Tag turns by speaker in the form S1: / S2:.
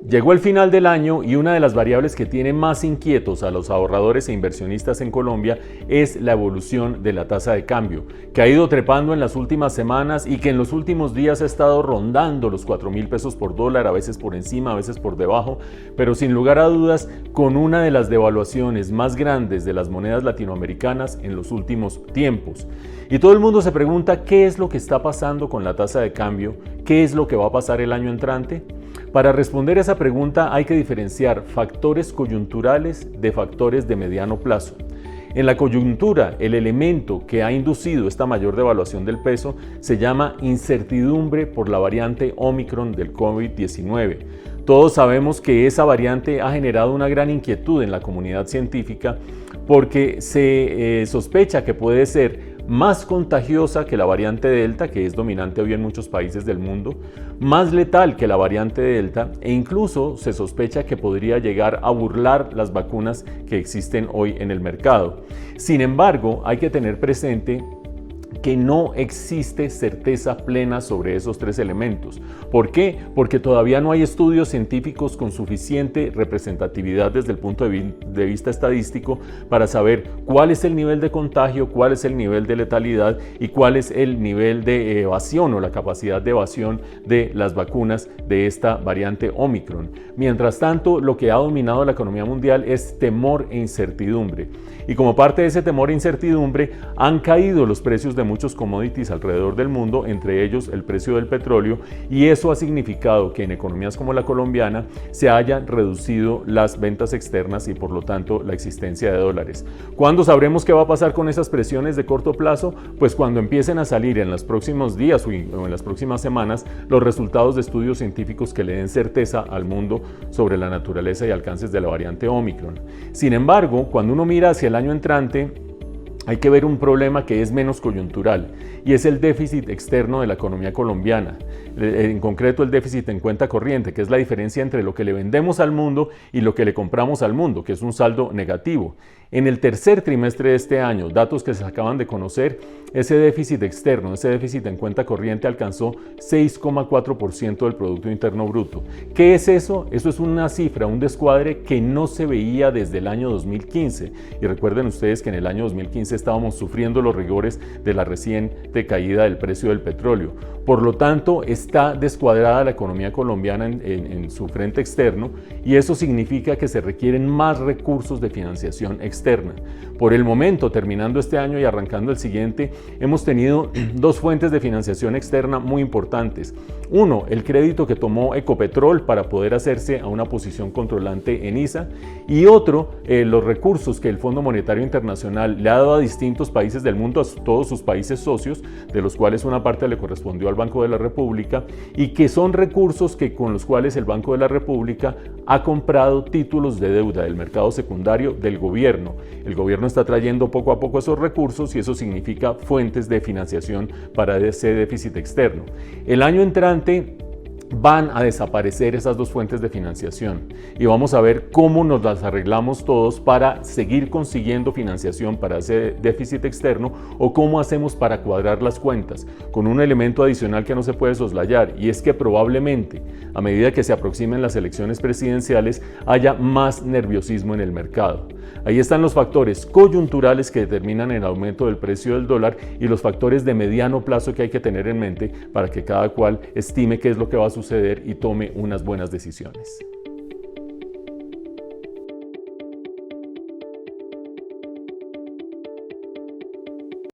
S1: Llegó el final del año y una de las variables que tiene más inquietos a los ahorradores e inversionistas en Colombia es la evolución de la tasa de cambio, que ha ido trepando en las últimas semanas y que en los últimos días ha estado rondando los 4.000 pesos por dólar, a veces por encima, a veces por debajo, pero sin lugar a dudas con una de las devaluaciones más grandes de las monedas latinoamericanas en los últimos tiempos. Y todo el mundo se pregunta qué es lo que está pasando con la tasa de cambio, qué es lo que va a pasar el año entrante. Para responder a esa pregunta hay que diferenciar factores coyunturales de factores de mediano plazo. En la coyuntura, el elemento que ha inducido esta mayor devaluación del peso se llama incertidumbre por la variante Omicron del COVID-19. Todos sabemos que esa variante ha generado una gran inquietud en la comunidad científica porque se sospecha que puede ser más contagiosa que la variante Delta, que es dominante hoy en muchos países del mundo, más letal que la variante Delta e incluso se sospecha que podría llegar a burlar las vacunas que existen hoy en el mercado. Sin embargo, hay que tener presente que no existe certeza plena sobre esos tres elementos. ¿Por qué? Porque todavía no hay estudios científicos con suficiente representatividad desde el punto de vista estadístico para saber cuál es el nivel de contagio, cuál es el nivel de letalidad y cuál es el nivel de evasión o la capacidad de evasión de las vacunas de esta variante Omicron. Mientras tanto, lo que ha dominado la economía mundial es temor e incertidumbre. Y como parte de ese temor e incertidumbre, han caído los precios de muchos commodities alrededor del mundo, entre ellos el precio del petróleo, y eso ha significado que en economías como la colombiana se hayan reducido las ventas externas y por lo tanto la existencia de dólares. ¿Cuándo sabremos qué va a pasar con esas presiones de corto plazo? Pues cuando empiecen a salir en los próximos días o en las próximas semanas los resultados de estudios científicos que le den certeza al mundo sobre la naturaleza y alcances de la variante Omicron. Sin embargo, cuando uno mira hacia el año entrante, hay que ver un problema que es menos coyuntural y es el déficit externo de la economía colombiana, en concreto el déficit en cuenta corriente, que es la diferencia entre lo que le vendemos al mundo y lo que le compramos al mundo, que es un saldo negativo. En el tercer trimestre de este año, datos que se acaban de conocer, ese déficit externo, ese déficit en cuenta corriente alcanzó 6,4% del Producto Interno Bruto. ¿Qué es eso? Eso es una cifra, un descuadre que no se veía desde el año 2015. Y recuerden ustedes que en el año 2015 estábamos sufriendo los rigores de la reciente caída del precio del petróleo. Por lo tanto, está descuadrada la economía colombiana en su frente externo y eso significa que se requieren más recursos de financiación externa. Por el momento, terminando este año y arrancando el siguiente, hemos tenido dos fuentes de financiación externa muy importantes. Uno, el crédito que tomó Ecopetrol para poder hacerse a una posición controlante en ISA y otro, los recursos que el Fondo Monetario Internacional le ha dado a distintos países del mundo, a todos sus países socios, de los cuales una parte le correspondió al Banco de la República y que son recursos con los cuales el Banco de la República ha comprado títulos de deuda del mercado secundario del gobierno. El gobierno está trayendo poco a poco esos recursos y eso significa fuentes de financiación para ese déficit externo. El año entrante van a desaparecer esas dos fuentes de financiación y vamos a ver cómo nos las arreglamos todos para seguir consiguiendo financiación para ese déficit externo o cómo hacemos para cuadrar las cuentas con un elemento adicional que no se puede soslayar y es que probablemente a medida que se aproximen las elecciones presidenciales haya más nerviosismo en el mercado. Ahí están los factores coyunturales que determinan el aumento del precio del dólar y los factores de mediano plazo que hay que tener en mente para que cada cual estime qué es lo que va a suceder y tome unas buenas decisiones.